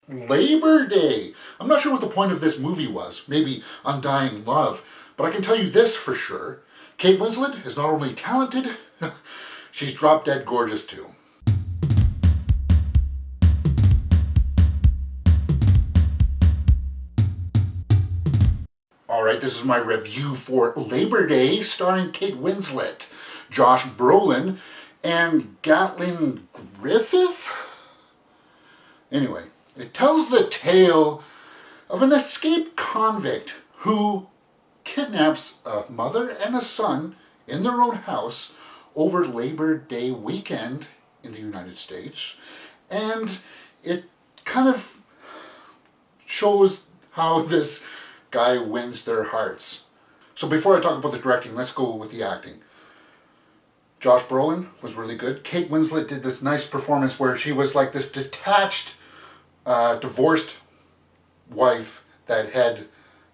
Labor Day. I'm not sure what the point of this movie was. Maybe undying love. But I can tell you this for sure. Kate Winslet is not only talented, she's drop dead gorgeous too. Alright, this is my review for Labor Day, starring Kate Winslet, Josh Brolin, and Gattlin Griffith? Anyway, it tells the tale of an escaped convict who kidnaps a mother and a son in their own house over Labor Day weekend in the United States. And it kind of shows how this guy wins their hearts. So before I talk about the directing, let's go with the acting. Josh Brolin was really good. Kate Winslet did this nice performance where she was like this detached, divorced wife that had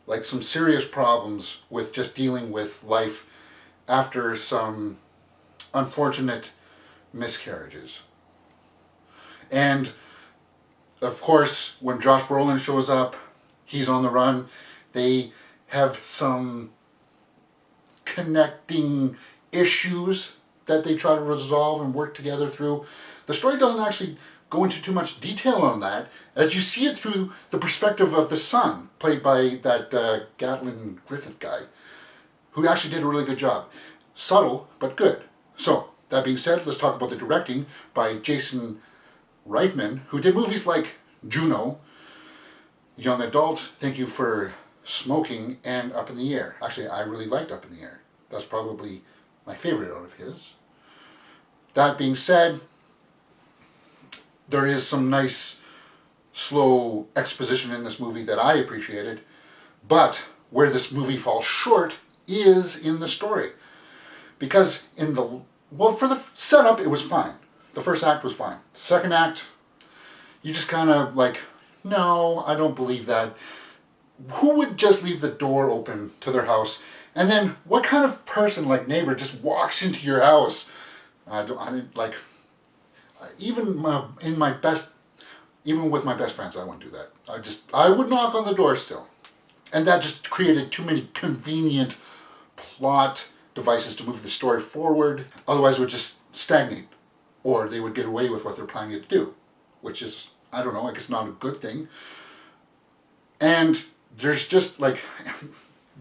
like some serious problems with just dealing with life after some unfortunate miscarriages. And of course, when Josh Brolin shows up, he's on the run. They have some connecting issues that they try to resolve and work together through. The story doesn't actually go into too much detail on that, as you see it through the perspective of the son, played by that Gattlin Griffith guy, who actually did a really good job. Subtle, but good. So, that being said, let's talk about the directing by Jason Reitman, who did movies like Juno, Young Adult, Thank You for Smoking, and Up in the Air. Actually, I really liked Up in the Air. That's probably my favorite out of his. That being said, there is some nice, slow exposition in this movie that I appreciated, but where this movie falls short is in the story. Because for the setup, it was fine. The first act was fine. The second act, you just kind of like, no, I don't believe that. Who would just leave the door open to their house? And then what kind of person, like neighbor, just walks into your house? Even with my best friends, I wouldn't do that. I would knock on the door still. And that just created too many convenient plot devices to move the story forward. Otherwise it would just stagnate. Or they would get away with what they're planning to do. Which is, I don't know, I guess not a good thing. And there's just like,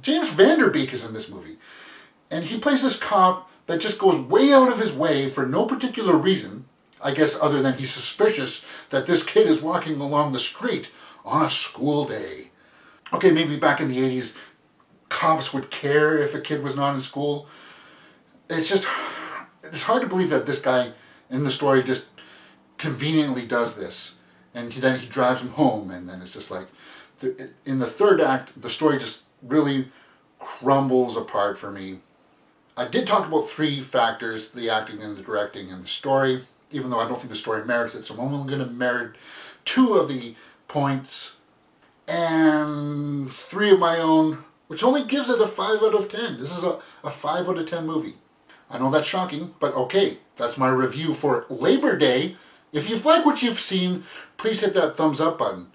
James Vanderbeek is in this movie. And he plays this cop that just goes way out of his way for no particular reason. I guess other than he's suspicious that this kid is walking along the street on a school day. Okay, maybe back in the 80s, cops would care if a kid was not in school. It's hard to believe that this guy in the story just conveniently does this. And then he drives him home, and then it's just like, in the third act, the story just really crumbles apart for me. I did talk about three factors: the acting and the directing and the story, even though I don't think the story merits it, so I'm only going to merit 2 of the points and 3 of my own, which only gives it a 5 out of 10. This is a 5 out of 10 movie. I know that's shocking, but okay, that's my review for Labor Day. If you've liked what you've seen, please hit that thumbs up button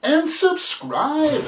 and subscribe.